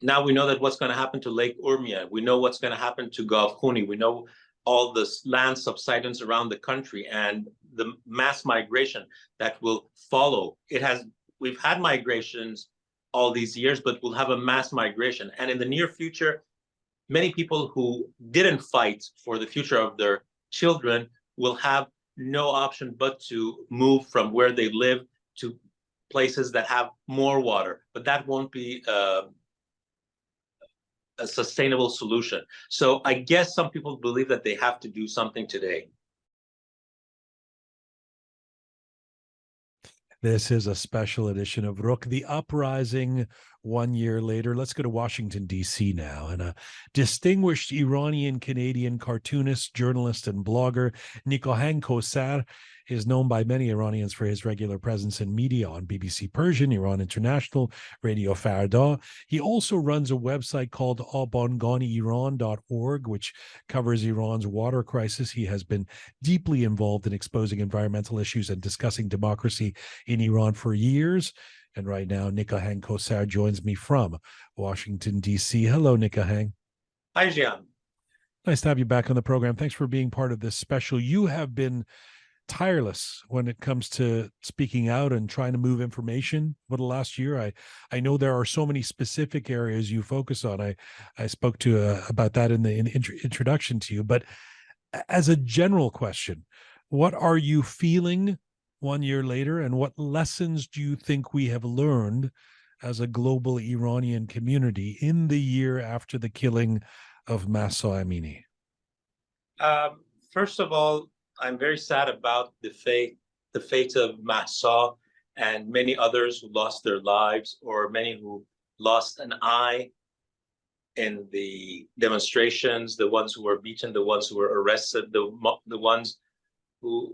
now we know that what's going to happen to Lake Urmia. We know what's going to happen to Gulf Khuni. We know all the land subsidence around the country and the mass migration that will follow. We've had migrations all these years, but we'll have a mass migration. And in the near future, many people who didn't fight for the future of their children will have no option but to move from where they live to places that have more water. But that won't be a sustainable solution. So I guess some people believe that they have to do something today. This is a special edition of Roqe, the Uprising 1 year later. Let's go to Washington, D.C. now. And a distinguished Iranian-Canadian cartoonist, journalist, and blogger, Nikahang Kowsar, is known by many Iranians for his regular presence in media on BBC Persian, Iran International, Radio Farda. He also runs a website called abanganiiran.org, which covers Iran's water crisis. He has been deeply involved in exposing environmental issues and discussing democracy in Iran for years. And right now, Nikahang Kowsar joins me from Washington, D.C. Hello, Nikahang. Hi, Jian. Nice to have you back on the program. Thanks for being part of this special. You have been tireless when it comes to speaking out and trying to move information for the last year. I know there are so many specific areas you focus on. I spoke to about that in the introduction to you, but as a general question, what are you feeling 1 year later, and what lessons do you think we have learned as a global Iranian community in the year after the killing of Mahsa Amini? First of all, I'm very sad about the fate of Mahsa and many others who lost their lives, or many who lost an eye in the demonstrations, the ones who were beaten, the ones who were arrested, the ones who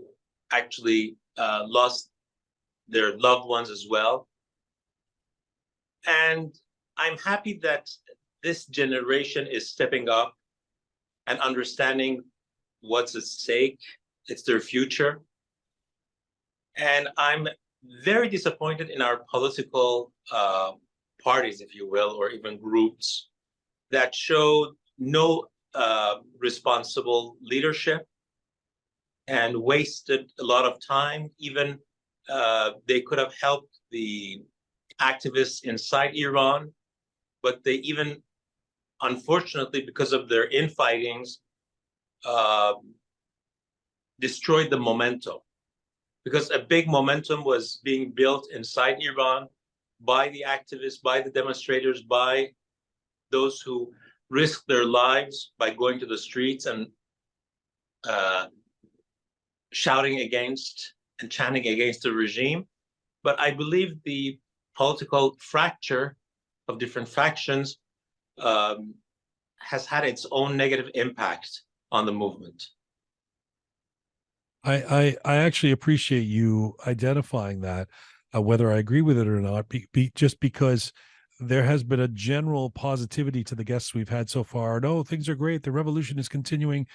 actually lost their loved ones as well. And I'm happy that this generation is stepping up and understanding what's at stake. It's their future. And I'm very disappointed in our political parties, if you will, or even groups that showed no responsible leadership and wasted a lot of time. Even they could have helped the activists inside Iran, but they even, unfortunately, because of their infightings, destroyed the momentum, because a big momentum was being built inside Iran by the activists, by the demonstrators, by those who risked their lives by going to the streets and shouting against and chanting against the regime. But I believe the political fracture of different factions has had its own negative impact on the movement. I actually appreciate you identifying that, whether I agree with it or not, just because there has been a general positivity to the guests we've had so far. No, things are great. The revolution is continuing.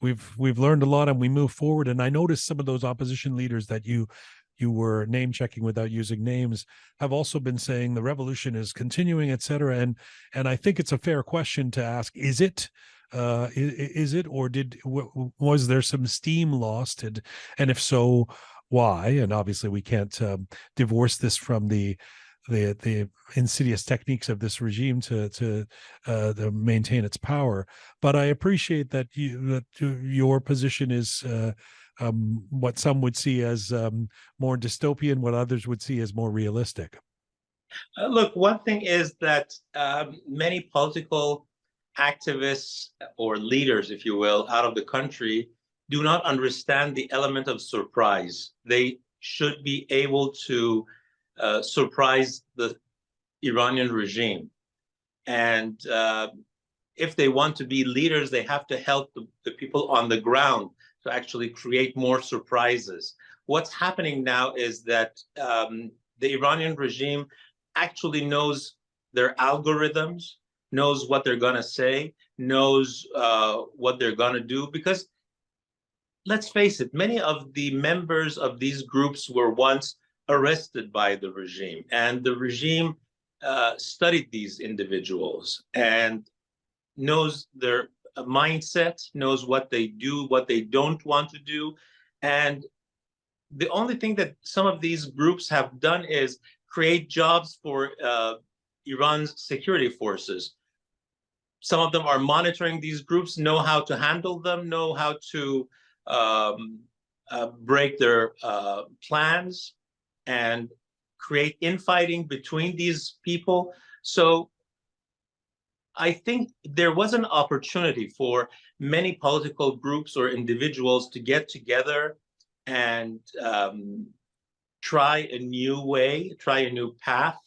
We've learned a lot and we move forward. And I noticed some of those opposition leaders that you were name checking without using names have also been saying the revolution is continuing, et cetera. And I think it's a fair question to ask, is it, or was there some steam lost? And if so, why? And obviously we can't divorce this from the insidious techniques of this regime to maintain its power. But I appreciate that your position is what some would see as more dystopian, what others would see as more realistic. Look, one thing is that many political activists or leaders, if you will, out of the country do not understand the element of surprise. They should be able to surprise the Iranian regime. And if they want to be leaders, they have to help the people on the ground to actually create more surprises. What's happening now is that the Iranian regime actually knows their algorithms, knows what they're going to say, knows what they're going to do. Because let's face it, many of the members of these groups were once arrested by the regime, and the regime studied these individuals and knows their mindset, knows what they do, what they don't want to do. And the only thing that some of these groups have done is create jobs for Iran's security forces. Some of them are monitoring these groups, know how to handle them, know how to break their plans and create infighting between these people. So I think there was an opportunity for many political groups or individuals to get together and try a new way, try a new path,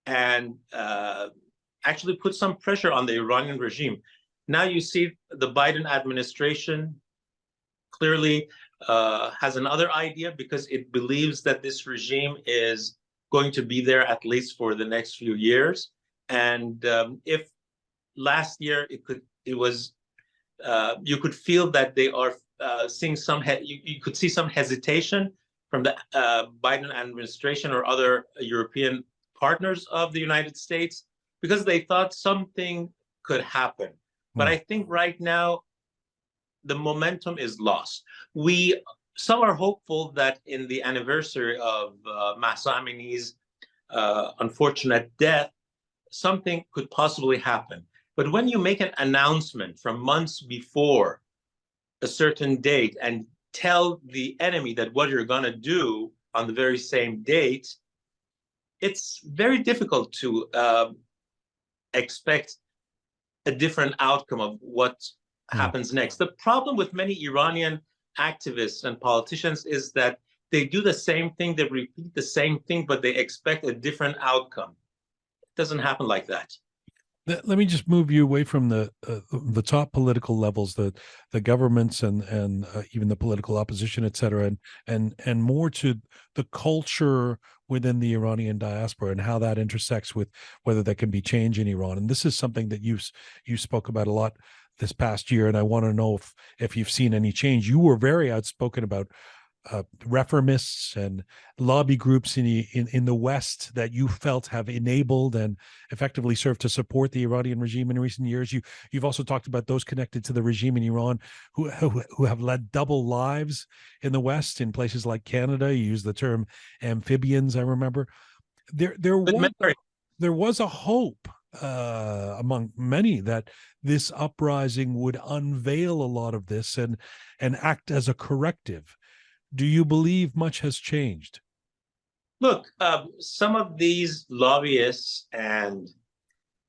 and actually put some pressure on the Iranian regime. Now you see the Biden administration clearly has another idea because it believes that this regime is going to be there at least for the next few years. And if last year you could feel that they are seeing you could see some hesitation from the Biden administration or other European partners of the United States because they thought something could happen. But I think right now the momentum is lost. Some are hopeful that in the anniversary of Mahsa Amini's unfortunate death, something could possibly happen. But when you make an announcement from months before a certain date and tell the enemy that what you're going to do on the very same date, it's very difficult to expect a different outcome of what happens next. The problem with many Iranian activists and politicians is that they do the same thing, they repeat the same thing, but they expect a different outcome. It doesn't happen like that. Let me just move you away from the top political levels, the governments and even the political opposition, et cetera, and more to the culture within the Iranian diaspora and how that intersects with whether there can be change in Iran. And this is something that you spoke about a lot this past year, and I want to know if you've seen any change. You were very outspoken about reformists and lobby groups in the West that you felt have enabled and effectively served to support the Iranian regime in recent years. You've also talked about those connected to the regime in Iran who have led double lives in the West in places like Canada. You used the term amphibians, I remember. There was a hope among many that this uprising would unveil a lot of this and act as a corrective. Do you believe much has changed? Look, some of these lobbyists and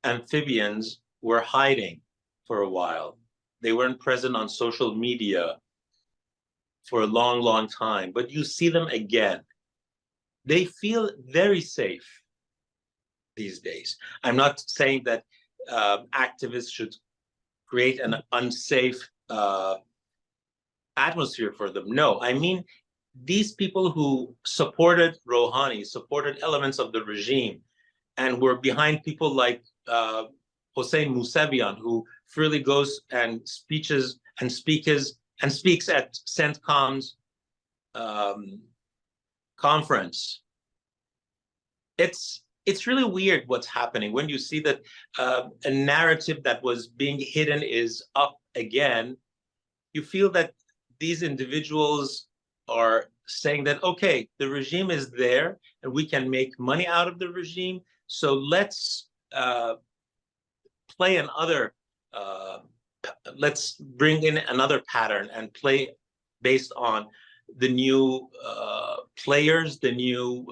amphibians were hiding for a while. They weren't present on social media for a long, long time, but you see them again. They feel very safe these days. I'm not saying that activists should create an unsafe atmosphere for them. No, I mean, these people who supported Rouhani, supported elements of the regime, and were behind people like Hossein Mousavian, who freely goes and speaks at CENTCOM's conference. It's really weird what's happening when you see that a narrative that was being hidden is up again. You feel that these individuals are saying that, okay, the regime is there and we can make money out of the regime. So let's let's bring in another pattern and play based on the new players, the new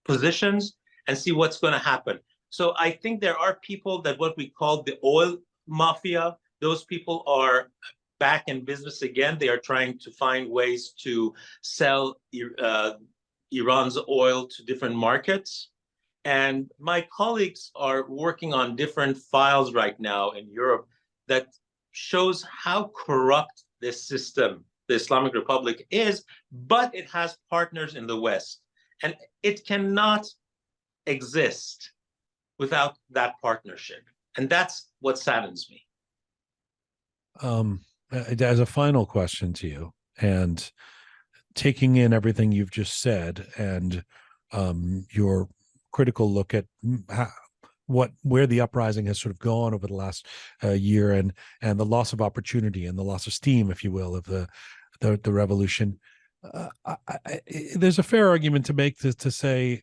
positions, and see what's going to happen. So I think there are people that what we call the oil mafia, those people are back in business again. They are trying to find ways to sell Iran's oil to different markets. And my colleagues are working on different files right now in Europe that shows how corrupt this system, the Islamic Republic, is, but it has partners in the West. And it cannot exist without that partnership. And that's what saddens me. As a final question to you, and taking in everything you've just said and your critical look at where the uprising has sort of gone over the last year, and the loss of opportunity and the loss of steam, if you will, of the revolution. There's a fair argument to make to say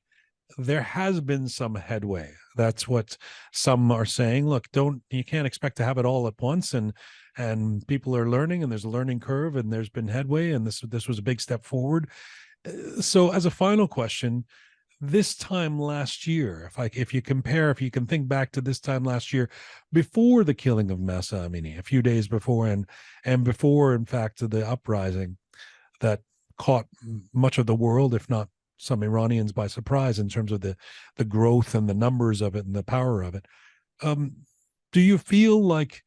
there has been some headway. That's what some are saying. Look, you can't expect to have it all at once, and people are learning, and there's a learning curve, and there's been headway, and this was a big step forward. So, as a final question, this time last year, if you can think back to this time last year, before the killing of Mahsa Amini, a few days before, and before, in fact, the uprising that caught much of the world, if not some Iranians, by surprise in terms of the growth and the numbers of it and the power of it. Do you feel like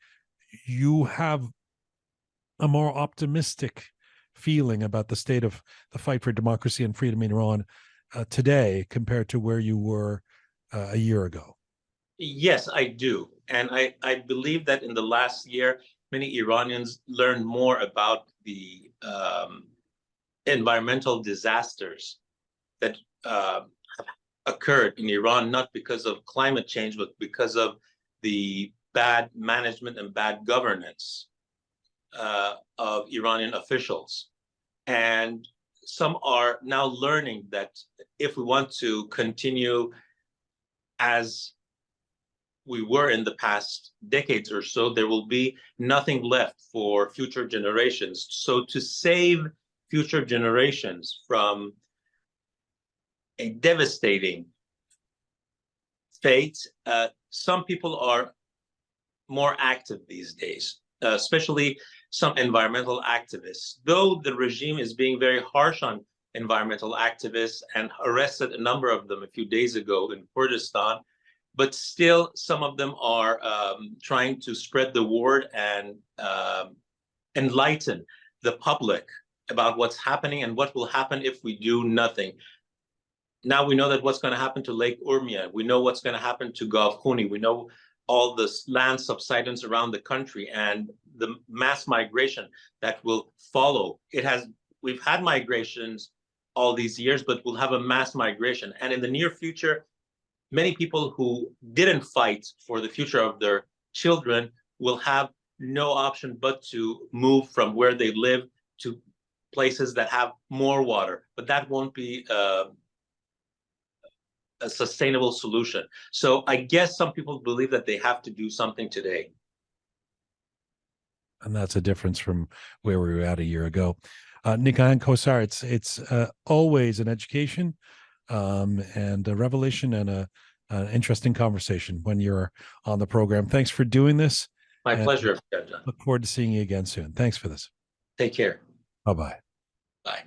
you have a more optimistic feeling about the state of the fight for democracy and freedom in Iran today compared to where you were a year ago? Yes, I do. And I believe that in the last year, many Iranians learned more about the environmental disasters that have occurred in Iran, not because of climate change, but because of the bad management and bad governance of Iranian officials. And some are now learning that if we want to continue as we were in the past decades or so, there will be nothing left for future generations. So to save future generations from a devastating fate, some people are more active these days, especially some environmental activists. Though the regime is being very harsh on environmental activists and arrested a number of them a few days ago in Kurdistan, but still some of them are trying to spread the word and enlighten the public about what's happening and what will happen if we do nothing. Now we know that what's going to happen to Lake Urmia. We know what's going to happen to Gulf Khuni. We know all the land subsidence around the country and the mass migration that will follow. We've had migrations all these years, but we'll have a mass migration. And in the near future, many people who didn't fight for the future of their children will have no option but to move from where they live to places that have more water. But that won't be a sustainable solution. So I guess some people believe that they have to do something today. And that's a difference from where we were at a year ago. Nikahang Kowsar, it's always an education and a revelation and an interesting conversation when you're on the program. Thanks for doing this. My pleasure. Look forward to seeing you again soon. Thanks for this. Take care. Bye-bye. Bye.